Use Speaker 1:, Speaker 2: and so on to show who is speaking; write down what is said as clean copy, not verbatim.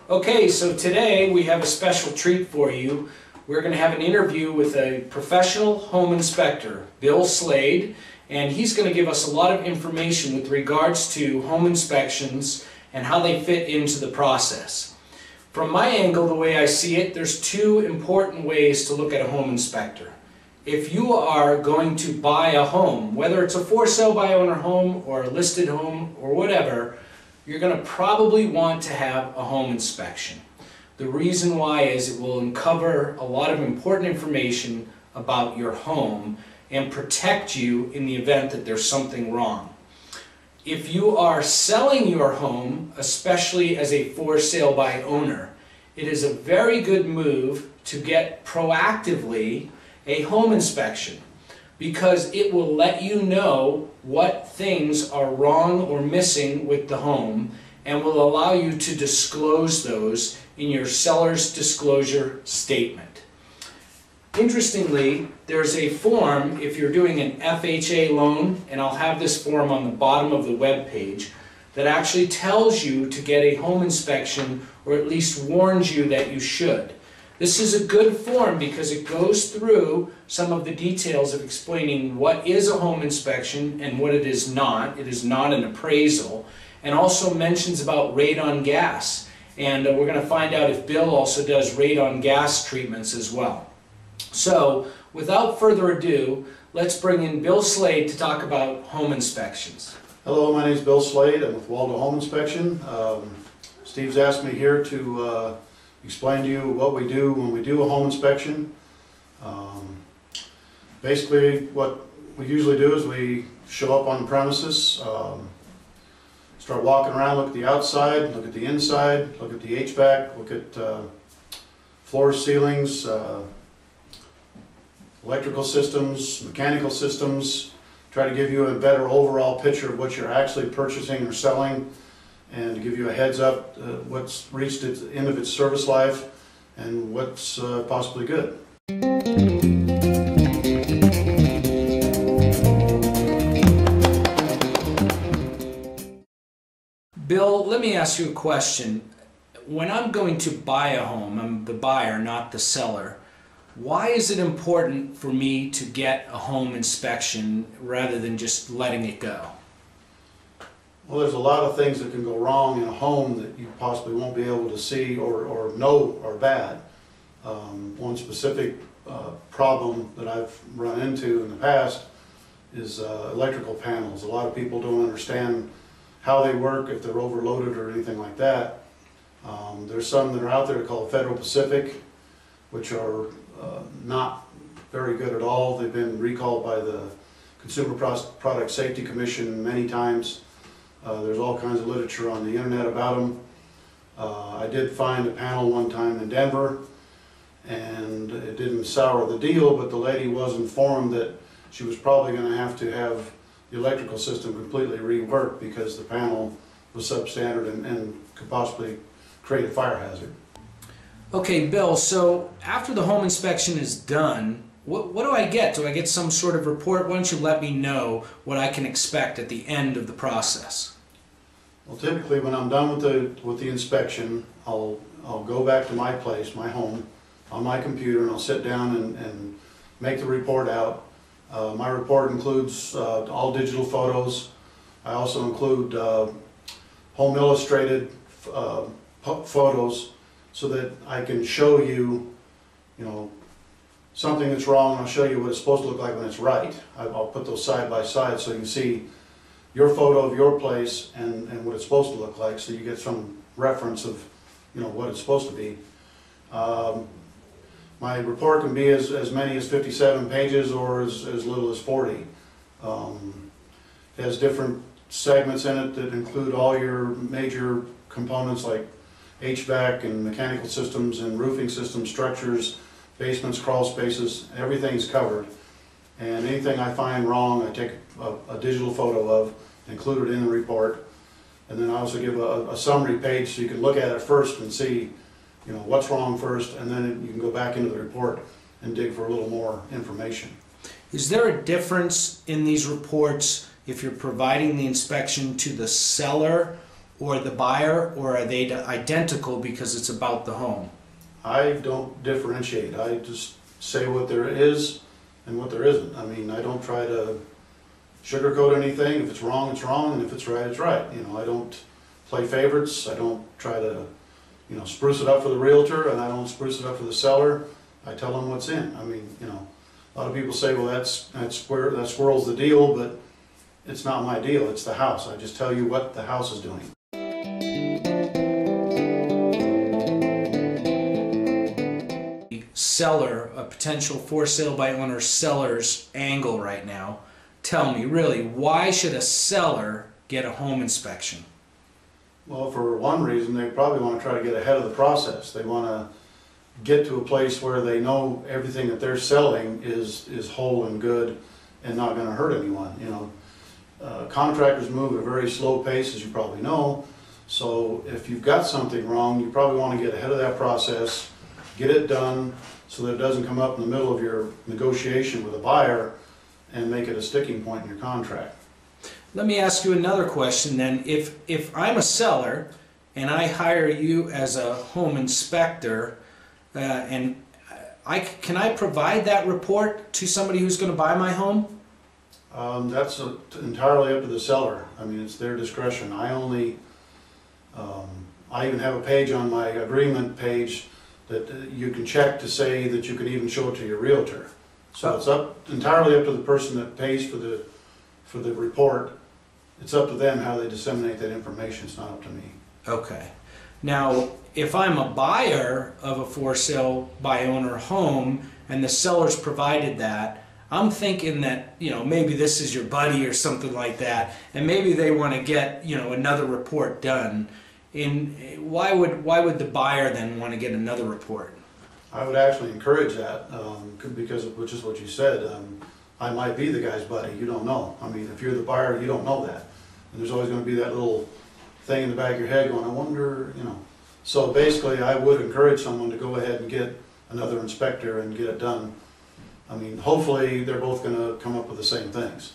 Speaker 1: Okay, so today we have a special treat for you. We're going to have an interview with a professional home inspector, Bill Slade, and he's going to give us a lot of information with regards to home inspections and how they fit into the process. From my angle, the way I see it, there's two important ways to look at a home inspector. If you are going to buy a home, whether it's a for sale by owner home or a listed home or whatever, you're going to probably want to have a home inspection. The reason why is it will uncover a lot of important information about your home and protect you in the event that there's something wrong. If you are selling your home, especially as a for sale by owner, it is a very good move to get proactively a home inspection, because it will let you know what things are wrong or missing with the home and will allow you to disclose those in your seller's disclosure statement. Interestingly, there's a form if you're doing an FHA loan, and I'll have this form on the bottom of the web page, that actually tells you to get a home inspection, or at least warns you that you should. This is a good form because it goes through some of the details of explaining what is a home inspection and what it is not. It is not an appraisal, and also mentions about radon gas. And we're going to find out if Bill also does radon gas treatments as well. So, without further ado, let's bring in Bill Slade to talk about home inspections.
Speaker 2: Hello, my name is Bill Slade. I'm with Boulder Home Inspection. Steve's asked me here to explain to you what we do when we do a home inspection. Basically, what we usually do is we show up on the premises, start walking around, look at the outside, look at the inside, look at the HVAC, look at floors, ceilings, electrical systems, mechanical systems, try to give you a better overall picture of what you're actually purchasing or selling, and to give you a heads up what's reached its end of its service life and what's possibly good.
Speaker 1: Bill, let me ask you a question. When I'm going to buy a home, I'm the buyer, not the seller, why is it important for me to get a home inspection rather than just letting it go?
Speaker 2: Well, there's a lot of things that can go wrong in a home that you possibly won't be able to see or know are bad. One specific problem that I've run into in the past is electrical panels. A lot of people don't understand how they work, if they're overloaded or anything like that. There's some that are out there called Federal Pacific, which are not very good at all. They've been recalled by the Consumer Product Safety Commission many times. There's all kinds of literature on the internet about them. I did find a panel one time in Denver, and it didn't sour the deal, but the lady was informed that she was probably going to have the electrical system completely reworked because the panel was substandard and could possibly create a fire hazard.
Speaker 1: Okay, Bill, so after the home inspection is done, what do I get? Do I get some sort of report? Why don't you let me know what I can expect at the end of the process?
Speaker 2: Well, typically when I'm done with the inspection, I'll go back to my place, my home, on my computer, and I'll sit down and make the report out. My report includes all digital photos. I also include home illustrated photos so that I can show you, something that's wrong, and I'll show you what it's supposed to look like when it's right. I'll put those side by side so you can see your photo of your place and what it's supposed to look like, so you get some reference of what it's supposed to be. My report can be as many as 57 pages or as little as 40. It has different segments in it that include all your major components like HVAC and mechanical systems and roofing systems, structures, basements, crawl spaces. Everything's covered. And anything I find wrong, I take a digital photo of, include it in the report, and then I also give a summary page so you can look at it first and see what's wrong first, and then you can go back into the report and dig for a little more information.
Speaker 1: Is there a difference in these reports if you're providing the inspection to the seller or the buyer, or are they identical because it's about the home?
Speaker 2: I don't differentiate. I just say what there is and what there isn't. I mean, I don't try to sugarcoat anything. If it's wrong, it's wrong, and if it's right, it's right. You know, I don't play favorites. I don't try to, you know, spruce it up for the realtor, and I don't spruce it up for the seller. I tell them what's in. I mean, you know, a lot of people say, well, that squirrel's the deal, but it's not my deal. It's the house. I just tell you what the house is doing.
Speaker 1: Seller, a potential for sale by owner seller's angle right now. Tell me, really, why should a seller get a home inspection?
Speaker 2: Well, for one reason, they probably want to try to get ahead of the process. They want to get to a place where they know everything that they're selling is whole and good and not going to hurt anyone. You know, contractors move at a very slow pace, as you probably know. So if you've got something wrong, you probably want to get ahead of that process, get it done so that it doesn't come up in the middle of your negotiation with a buyer and make it a sticking point in your contract.
Speaker 1: Let me ask you another question then. If I'm a seller and I hire you as a home inspector, can I provide that report to somebody who's going to buy my home?
Speaker 2: That's entirely up to the seller. I mean, it's their discretion. I even have a page on my agreement page that you can check to say that you can even show it to your realtor. So it's entirely up to the person that pays for the report. It's up to them how they disseminate that information. It's not up to me. Okay.
Speaker 1: Now, if I'm a buyer of a for sale by owner home and the seller's provided that, I'm thinking that, you know, maybe this is your buddy or something like that, and maybe they want to get, you know, another report done. Why would the buyer then want to get another report?
Speaker 2: I would actually encourage that because of which is what you said. I might be the guy's buddy. You don't know. I mean, if you're the buyer, you don't know that. And there's always going to be that little thing in the back of your head going, I wonder, you know. So basically, I would encourage someone to go ahead and get another inspector and get it done. I mean, hopefully they're both going to come up with the same things.